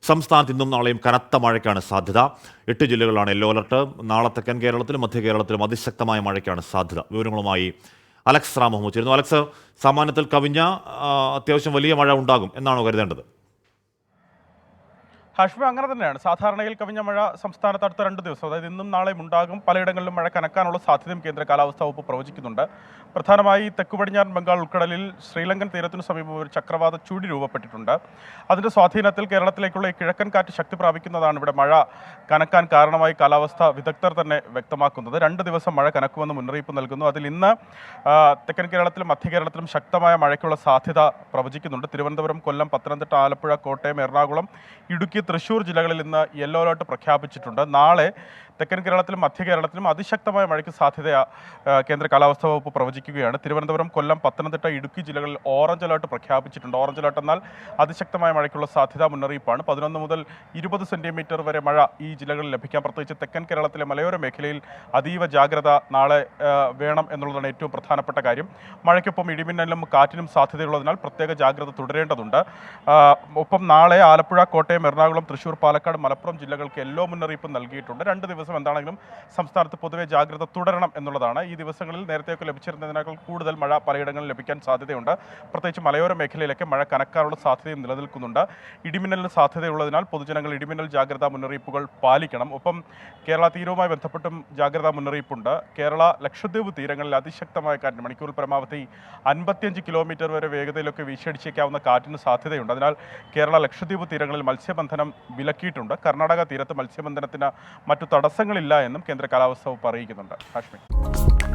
സംസ്ഥാനത്ത് ഇന്നും നാളെയും കനത്ത മഴയ്ക്കാണ് സാധ്യത. 8 ജില്ലകളിലാണ് യെല്ലോ അലർട്ട്. നാളെ തെക്കൻ കേരളത്തിലും മധ്യ കേരളത്തിലും അതിശക്തമായ മഴയ്ക്കാണ് സാധ്യത. വിവരങ്ങളുമായി അലക്സ് റാം മുഹമ്മദ് ചേരുന്നു. അലക്സ്, സാമാന്യത്തിൽ കവിഞ്ഞ അത്യാവശ്യം വലിയ മഴ ഉണ്ടാകും എന്നാണോ കരുതേണ്ടത്? ഹാഷ്മി, അങ്ങനെ തന്നെയാണ്. സാധാരണയിൽ കവിഞ്ഞ മഴ സംസ്ഥാനത്ത് അടുത്ത 2 ദിവസം, അതായത് ഇന്നും നാളെയും ഉണ്ടാകും. പലയിടങ്ങളിലും മഴ കനക്കാനുള്ള സാധ്യതയും കേന്ദ്ര കാലാവസ്ഥാ വകുപ്പ് പ്രവചിക്കുന്നുണ്ട്. പ്രധാനമായി തെക്ക് പടിഞ്ഞാറൻ ബംഗാൾ ഉൾക്കടലിൽ ശ്രീലങ്കൻ തീരത്തിനു സമീപം ഒരു ചക്രവാത ചുഴി രൂപപ്പെട്ടിട്ടുണ്ട്. അതിന്റെ സ്വാധീനത്തിൽ കേരളത്തിലേക്കുള്ള ഈ കിഴക്കൻ കാറ്റ് ശക്തി പ്രാപിക്കുന്നതാണ് ഇവിടെ മഴ കനക്കാൻ കാരണമായി കാലാവസ്ഥാ വിദഗ്ധർ തന്നെ വ്യക്തമാക്കുന്നത്. 2 ദിവസം മഴ കനക്കുമെന്ന് മുന്നറിയിപ്പ് നൽകുന്നു. അതിൽ ഇന്ന് തെക്കൻ കേരളത്തിലും മധ്യ കേരളത്തിലും ശക്തമായ മഴയ്ക്കുള്ള സാധ്യത പ്രവചിക്കുന്നുണ്ട്. തിരുവനന്തപുരം, കൊല്ലം, പത്തനംതിട്ട, ആലപ്പുഴ, കോട്ടയം, എറണാകുളം, ഇടുക്കി, തൃശ്ശൂർ ജില്ലകളിൽ ഇന്ന് യെല്ലോ അലർട്ട് പ്രഖ്യാപിച്ചിട്ടുണ്ട്. നാളെ തെക്കൻ കേരളത്തിലും മധ്യ കേരളത്തിലും അതിശക്തമായ മഴയ്ക്ക് സാധ്യത കേന്ദ്ര കാലാവസ്ഥാ വകുപ്പ് പ്രവചിക്കുകയാണ്. തിരുവനന്തപുരം, കൊല്ലം, പത്തനംതിട്ട, ഇടുക്കി ജില്ലകളിൽ ഓറഞ്ച് അലർട്ട് പ്രഖ്യാപിച്ചിട്ടുണ്ട്. ഓറഞ്ച് അലർട്ട് എന്നാൽ അതിശക്തമായ മഴയ്ക്കുള്ള സാധ്യതാ മുന്നറിയിപ്പാണ്. 11 മുതൽ 20 സെന്റിമീറ്റർ വരെ മഴ ഈ ജില്ലകളിൽ ലഭിക്കാം. പ്രത്യേകിച്ച് തെക്കൻ കേരളത്തിലെ മലയോര മേഖലയിൽ അതീവ ജാഗ്രത നാളെ വേണം എന്നുള്ളതാണ് ഏറ്റവും പ്രധാനപ്പെട്ട കാര്യം. മഴയ്ക്കൊപ്പം ഇടിമിന്നലും കാറ്റിനും സാധ്യതയുള്ളതിനാൽ പ്രത്യേക ജാഗ്രത തുടരേണ്ടതുണ്ട്. ഒപ്പം നാളെ ആലപ്പുഴ, കോട്ടയം, എറണാകുളം, തൃശ്ശൂർ, പാലക്കാട്, മലപ്പുറം ജില്ലകൾക്ക് യെല്ലോ മുന്നറിയിപ്പ് നൽകിയിട്ടുണ്ട്. 2 ദിവസം എന്താണെങ്കിലും സംസ്ഥാനത്ത് പൊതുവെ ജാഗ്രത തുടരണം എന്നുള്ളതാണ്. ഈ ദിവസങ്ങളിൽ നേരത്തെയൊക്കെ ലഭിച്ചിരുന്നതിനേക്കാൾ കൂടുതൽ മഴ പലയിടങ്ങളിൽ ലഭിക്കാൻ സാധ്യതയുണ്ട്. പ്രത്യേകിച്ച് മലയോര മേഖലയിലൊക്കെ മഴ കനക്കാനുള്ള സാധ്യതയും നിലനിൽക്കുന്നുണ്ട്. ഇടിമിന്നലിന് സാധ്യതയുള്ളതിനാൽ പൊതുജനങ്ങൾ ഇടിമിന്നൽ ജാഗ്രതാ മുന്നറിയിപ്പുകൾ പാലിക്കണം. ഒപ്പം കേരള തീരവുമായി ബന്ധപ്പെട്ടും ജാഗ്രതാ മുന്നറിയിപ്പുണ്ട്. കേരള ലക്ഷദ്വീപ് തീരങ്ങളിൽ അതിശക്തമായ കാറ്റിന് മണിക്കൂറിൽ പരമാവധി 55 കിലോമീറ്റർ വരെ വേഗതയിലൊക്കെ വീശിയടിച്ചേക്കാവുന്ന കാറ്റിന് സാധ്യതയുണ്ട്. അതിനാൽ കേരള ലക്ഷദ്വീപ് തീരങ്ങളിൽ മത്സ്യബന്ധനം വിലക്കിയിട്ടുണ്ട്. കർണാടക തീരത്ത് മത്സ്യബന്ധനത്തിന് മറ്റു തടസ്സങ്ങളില്ല എന്നും കേന്ദ്ര കാലാവസ്ഥാ വകുപ്പ് അറിയിക്കുന്നുണ്ട്. ഹാഷ്മി.